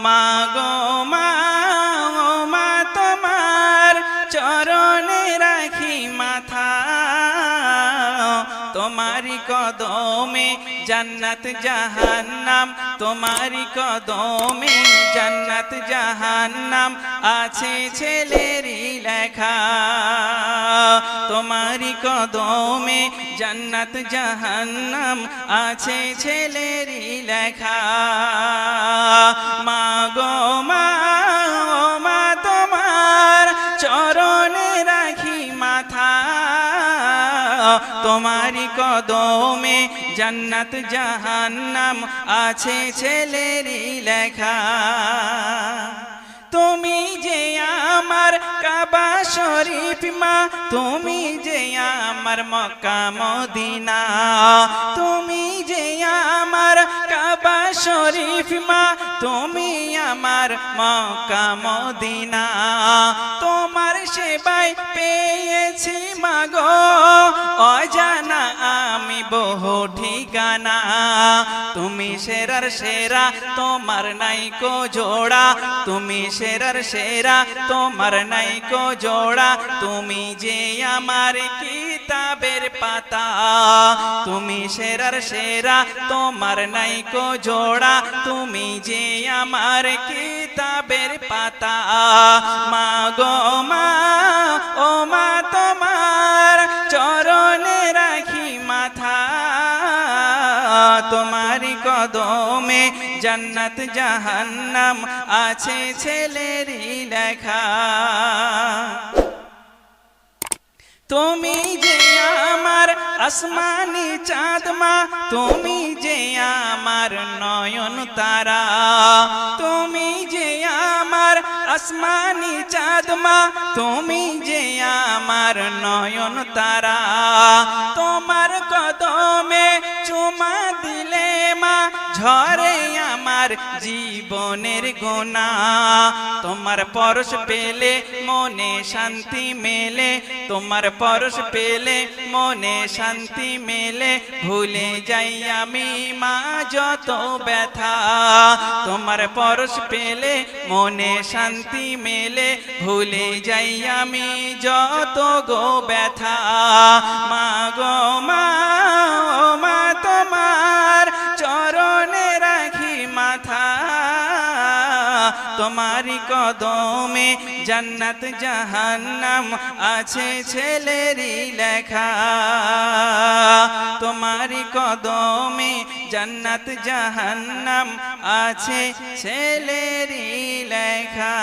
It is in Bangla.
মা গো মা, ও মা তোমার চরণে রাখি মাথা, তোমারি কদমে জান্নাত জাহান্নাম, তোমারি কদমে জান্নাত জাহান্নাম আছে ছেলেরই লেখা, তোমারি কদমে জান্নাত জাহান্নাম আছে ছেলেরই লেখা। মা গো মা, ও মা তোমার চরণে রাখি মাথা, তোমারি কদমে জান্নাত জাহান্নাম আছে ছেলেরই লেখা। তুমি যে আমার কাবা শরীফ মা, তুমি যে আমার মক্কা মদিনা, তুমি যে আমার কাবা শরীফ মা, তুমি আমার মক্কা মদিনা, তোমার সেবায় পেয়েছি মাগো অজানা আমি বহু ঠিকানা, তুমি সেরার সেরা তোমার নাইকো জোড়া, তুমি সেরার সেরা তোমার নাইকো জোড়া, তুমি যে আমার কিতাবের পাতা, তুমি সেরার সেরা তোমার নাইকো জোড়া, তুমি যে আমার কিতাবের পাতা। মা গো মা, ও মা তোমার চরণে রাখি মাথা, তোমারি কদমে জান্নাত জাহান্নাম আছে ছেলেরই লেখা। তুমি যে আমার আসমানি চাঁদ মা, তুমি যে আমার নয়ন তারা, তুমি যে আমার আসমানি চাঁদ মা, তুমি যে আমার নয়ন তারা, তোমার কদমে চুমা দিলে মা ঝরে আমার জীবনের গোনা, তোমার পরশ পেলে মনে শান্তি মেলে, তোমার পরশ পেলে মনে শান্তি মেলে, ভুলে যাই আমি মা যত ব্যথা, তোমার পরশ পেলে মনে শান্তি মেলে, ভুলে যাই আমি যত গো ব্যথা। মা গো মা, ও মা তোমার চরণে রাখি মাথা, তোমারি কদমে জান্নাত জাহান্নাম আছে ছেলেরই লেখা, তোমারি কদমে জান্নাত জাহান্নাম আছে ছেলেরই লেখা।